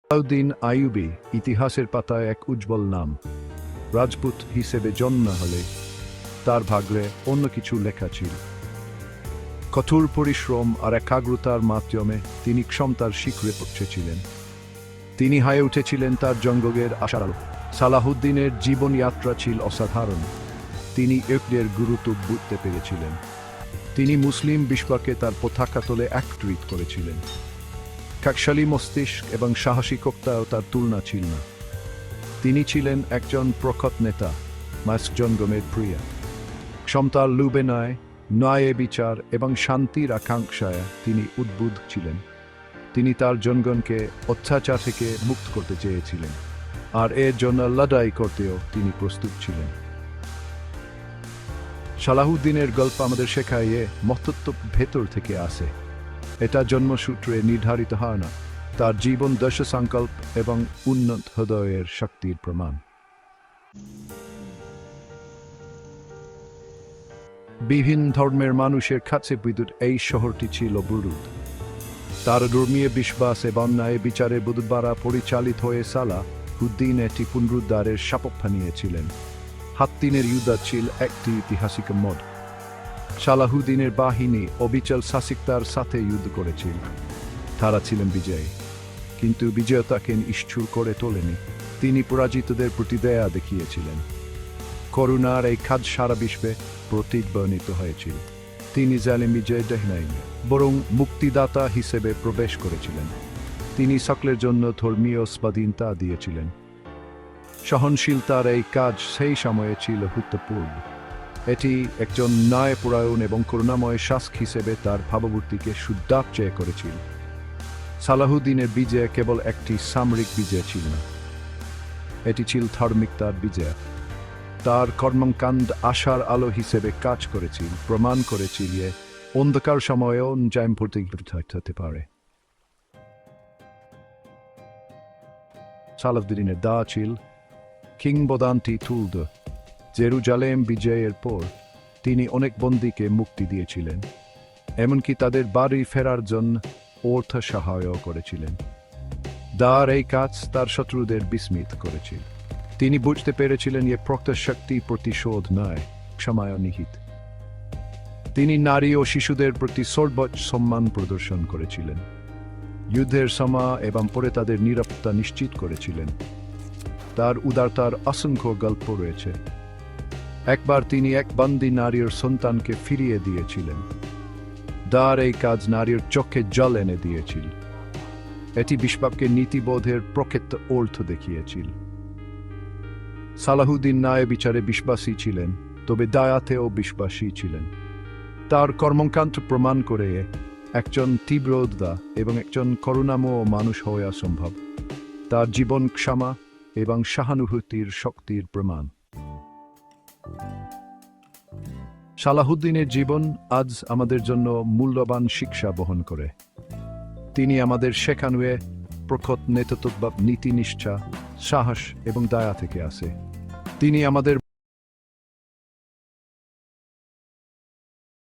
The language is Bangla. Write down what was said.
সালাউদ্দিন আইয়ুবী ইতিহাসের পাতায় এক উজ্জ্বল নাম। রাজপুত হিসেবে জন্ম হলে তার ভাগ্যে অন্য কিছু লেখা ছিল। কঠোর পরিশ্রম আর একাগ্রতার মাধ্যমে তিনি ক্ষমতার শিখরে পৌঁছেছিলেন। তিনি হয়ে উঠেছিলেন তার জঙ্গলের আশার আলো। সালাহুদ্দিনের জীবনযাত্রা ছিল অসাধারণ। তিনি ঐক্যের গুরুত্ব বুঝতে পেরেছিলেন। তিনি মুসলিম বিশ্বকে তার পতাকা তলে একত্রিত করেছিলেন। কাকশালী মস্তিষ্ক এবং সাহসিকতাও তার তুলনা ছিল না। তিনি ছিলেন একজন প্রখর নেতা, জনগণের প্রিয়। ক্ষমতার লোভে নয়, ন্যায় বিচার এবং শান্তির আকাঙ্ক্ষায় তিনি উদ্বুদ্ধ ছিলেন। তিনি তার জনগণকে অত্যাচার থেকে মুক্ত করতে চেয়েছিলেন, আর এর জন্য লড়াই করতেও তিনি প্রস্তুত ছিলেন। সালাহুদ্দিনের গল্প আমাদের শেখায় মহত্ত্ব ভেতর থেকে আসে। এটা জন্মসূত্রে নির্ধারিত হয় না। তার জীবন দৃঢ় সংকল্প এবং উন্নত হৃদয়ের শক্তির প্রমাণ। বিভিন্ন ধর্মের মানুষের কাছে বিদ্যুৎ এই শহরটি ছিল বুরুদ। তার ধর্মীয় বিশ্বাস এবং ন্যায় বিচারে বুধবারা পরিচালিত হয়ে সালাহুদ্দিন এটি পুনরুদ্ধারের শপথ নিয়েছিলেন। হাত্তিনের যুদ্ধ ছিল একটি ঐতিহাসিক মোড়। সালাহুদ্দিনের বাহিনী অবিচল শাসকতার সাথে যুদ্ধ করেছিল। তারা ছিলেন বিজয়ী, কিন্তু বিজয় তাকে নিষ্ঠুর করে তোলেনি। তিনি পরাজিতদের প্রতি দয়া দেখিয়েছিলেন। করুণার এই কাজ সারা বিশ্বে প্রতিধ্বনিত হয়েছিল। তিনি জালিম বিজয় দেখাননি, বরং মুক্তিদাতা হিসেবে প্রবেশ করেছিলেন। তিনি সকলের জন্য ধর্মীয় স্বাধীনতা দিয়েছিলেন। সহনশীলতার এই কাজ সেই সময়ে ছিল গুরুত্বপূর্ণ। এটি একজন ন্যায়পরায়ণ এবং করুণাময় শাসক হিসেবে তার ভাবমূর্তিকে সুদৃঢ় করেছিল। সালাহুদ্দিনের বিজয় কেবল একটি সামরিক বিজয় ছিল না, এটি ছিল ধার্মিকতার বিজয়। তার কর্মকাণ্ড আশার আলো হিসেবে কাজ করেছিল, প্রমাণ করেছিল যে অন্ধকার সময়েও জয় প্রতিষ্ঠিত হতে পারে। সালাহুদ্দিনের দা ছিল কিংবদন্তি তুল্য। জেরুজালেম বিজয়ের পর তিনি অনেক বন্দীকে মুক্তি দিয়েছিলেন, এমনকি তাদের বাড়ি ফেরার জন্য অর্থ সহায়তা করেছিলেন। দার এই কাজ তার শত্রুদের বিস্মিত করেছিল। তিনি বুঝতে পেরেছিলেন যে প্রকৃত শক্তি প্রতিশোধ নয়, ক্ষমায় নিহিত। তিনি নারী ও শিশুদের প্রতি সর্বোচ্চ সম্মান প্রদর্শন করেছিলেন। যুদ্ধের সময় এবং পরে তাদের নিরাপত্তা নিশ্চিত করেছিলেন। তার উদারতার অসংখ্য গল্প রয়েছে। একবার তিনি এক বন্দী নারীর সন্তানকে ফিরিয়ে দিয়েছিলেন। দার এই কাজ নারীর চোখে জল এনে দিয়েছিল। এটি বিশ্বকে নীতিবোধের প্রকৃত অর্থ দেখিয়েছিল। সালাহুদ্দিন ন্যায় বিচারে বিশ্বাসী ছিলেন, তবে দয়াতেও বিশ্বাসী ছিলেন। তার কর্মকাণ্ড প্রমাণ করে একজন তীব্রোদা এবং একজন করুণাময় মানুষ হওয়া সম্ভব। তার জীবন ক্ষমা এবং সহানুভূতির শক্তির প্রমাণ। সালাহুদ্দিনের জীবন আজ আমাদের জন্য মূল্যবান শিক্ষা বহন করে। তিনি আমাদের শেখানো প্রখর নেতৃত্ব, নীতিনিষ্ঠা, সাহস এবং দয়া থেকে আসে। তিনি আমাদের